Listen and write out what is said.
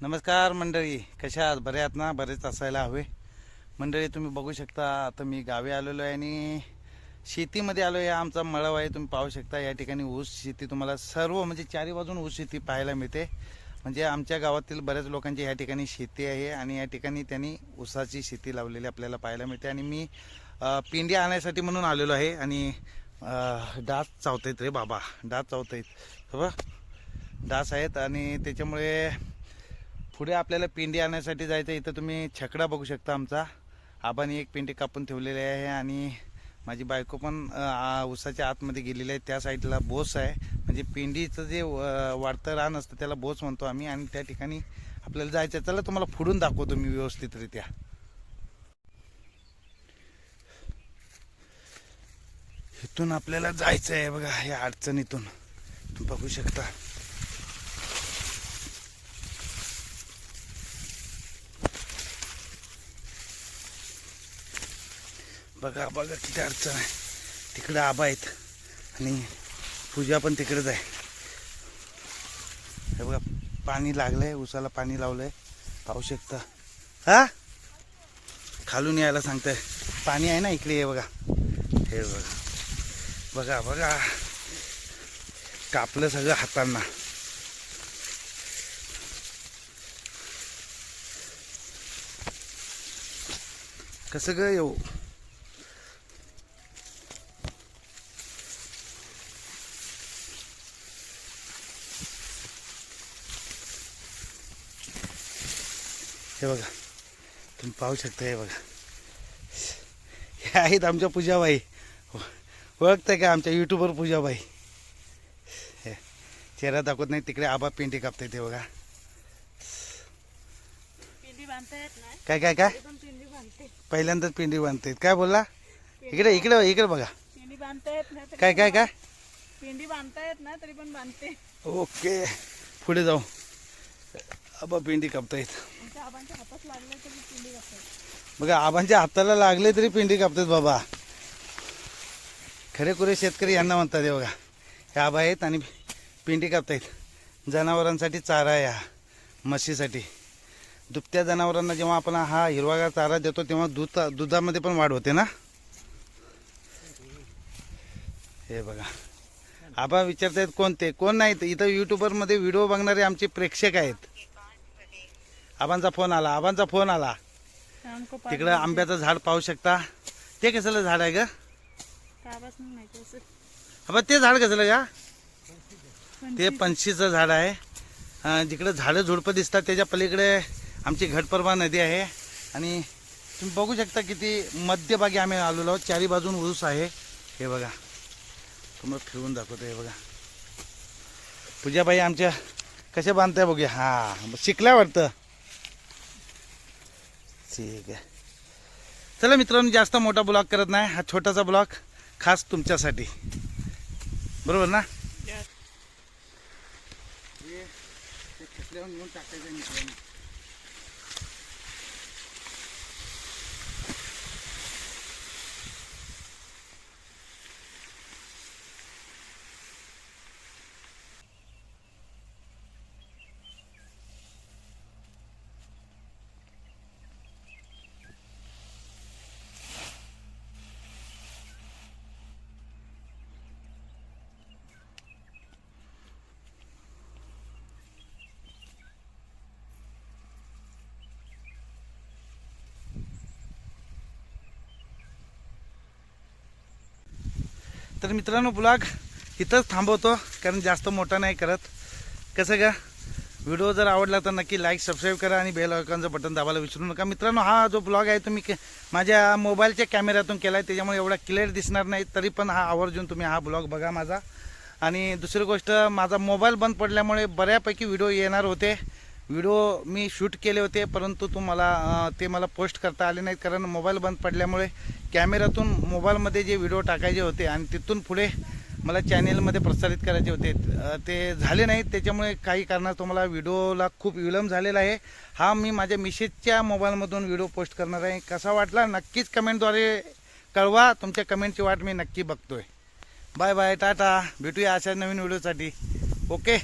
नमस्कार मंडळी, कशा आहात? बरे आहात ना? बरेच असायला हवे. मंडळी तुम्ही बघू शकता, आता मी गावी आलेलो आहे आणि शेतीमध्ये आलो आहे. आमचा मळव आहे, तुम्ही पाहू शकता. या ठिकाणी ऊस शेती तुम्हाला सर्व म्हणजे चारी बाजून ऊस शेती पाहायला मिळते. म्हणजे आमच्या गावातील बऱ्याच लोकांची या ठिकाणी शेती आहे आणि या ठिकाणी त्यांनी ऊसाची शेती लावलेली आपल्याला पाहायला मिळते. आणि मी पिंडी आणण्यासाठी म्हणून आलेलो आहे आणि डास चावतायत रे बाबा, डास चावतायत बघा, डास आहेत आणि त्याच्यामुळे पुढे आपल्याला पिंडी आणण्यासाठी जायचं. इथं तुम्ही छकडा बघू शकता आमचा. आबाने एक पिंडी कापून ठेवलेली आहे आणि माझी बायको पण ऊसाच्या आतमध्ये गेलेली आहे. त्या साईडला बोस आहे, म्हणजे पिंडीचं जे वाढतं रान असतं त्याला बोस म्हणतो आम्ही. आणि त्या ठिकाणी आपल्याला जायचं. चला तुम्हाला पुढून दाखवतो मी व्यवस्थितरित्या. इथून आपल्याला जायचं आहे बघा, या अडचणीतून तुम्ही बघू शकता. बघा बघा किती अडचण आहे. तिकडे आबा आहेत आणि पूजा पण तिकडेच आहे. हे बघा पाणी लागलंय, उसाला पाणी लावलंय, पाहू शकता. हा खालून यायला सांगताय, पाणी आहे ना इकडे. हे बघा, हे बघा बघा बघा, कापलं सगळं हातांना. कसं ग येऊ. हे बघा तुम्ही पाहू शकता. हे बघा, हे आहेत आमच्या पूजाबाई. ओळखताय का आमच्या युट्यूबवर पूजाबाई? हे चेहरा दाखवत नाही. तिकडे आबा पिंडी कापताय. ते बघा. काय काय काय पहिल्यांदाच पिंडी बांधतायत. काय बोलला? इकडे इकडे इकडे बघा. काय काय काय पिंडी बांधता येत ना तरी पण बांधते. ओके, पुढे जाऊ. आबा पिंडी कापतायत आबांच्या हातात लागले तरी पिंडी कापतात बघा. आबांच्या हाताला लागले तरी पिंडी कापतात बाबा. खरेखुरे शेतकरी यांना म्हणतात. हे बघा, हे आबा आहेत आणि पिंडी कापतायत. जनावरांसाठी चारा आहे हा, म्हशीसाठी. दुभत्या जनावरांना जेव्हा आपण हा हिरवागार चारा देतो तेव्हा दुधामध्ये पण वाढ होते ना. हे बघा, आबा विचारतायत कोणते कोण नाहीत. इथं युट्यूबरमध्ये व्हिडिओ बघणारे आमचे प्रेक्षक आहेत. आबांचा फोन आला, आबांचा फोन आला. तिकडं आंब्याचं झाड पाहू शकता. ते कसलं झाड आहे ग? आबा ते झाड कसलं का? ते पणशीचं झाड आहे. जिकडे झाडं झुडपं दिसतात त्याच्या पलीकडे आमची घटप्रभा नदी आहे. आणि तुम्ही बघू शकता किती मध्यभागी आम्ही आलेलो आहोत. चारी बाजून ऊस आहे. हे बघा, तुम्हाला फिरवून दाखवतो. हे बघा, पूजाबाई आमच्या कशा बांधताय बघूया. हा शिकल्या वाटतं. ठीक आहे, चला मित्रांनो, जास्त मोठा ब्लॉग करत नाही. हा छोटासा ब्लॉग खास तुमच्यासाठी, बरोबर ना? घेऊन टाकायचं मित्रांनो. तर मित्रांनो, ब्लॉग इथंच थांबवतो कारण जास्त मोठा नाही करत. कसं का, व्हिडिओ जर आवडला तर नक्की लाईक सबस्क्राईब करा आणि बेल आयकॉनचं बटन दाबायला विसरू नका. मित्रांनो, हा जो ब्लॉग आहे तो मी माझ्या मोबाईलच्या कॅमेऱ्यातून केला आहे, त्याच्यामुळे एवढा क्लिअर दिसणार नाही. तरी पण हा आवर्जून तुम्ही हा ब्लॉग बघा माझा. आणि दुसरी गोष्ट, माझा मोबाईल बंद पडल्यामुळे बऱ्यापैकी व्हिडिओ येणार होते. व्हिडिओ मी शूट केले होते, परंतु ते मला पोस्ट करता आले नाहीत कारण मोबाईल बंद पडल्यामुळे कॅमेऱ्यातून मोबाईलमध्ये जे व्हिडिओ टाकायचे होते आणि तिथून पुढे मला चॅनेलमध्ये प्रसारित करायचे होते ते झाले नाहीत. त्याच्यामुळे काही कारणास्तव मला व्हिडिओला खूप विलंब झालेला आहे. हा मी माझ्या मिसेसच्या मोबाईलमधून व्हिडिओ पोस्ट करणार आहे. कसा वाटला नक्कीच कमेंटद्वारे कळवा. तुमच्या कमेंटची वाट मी नक्की बघतोय. Bye bye, tata. भेटूया अशा नवीन व्हिडिओसाठी. ओके.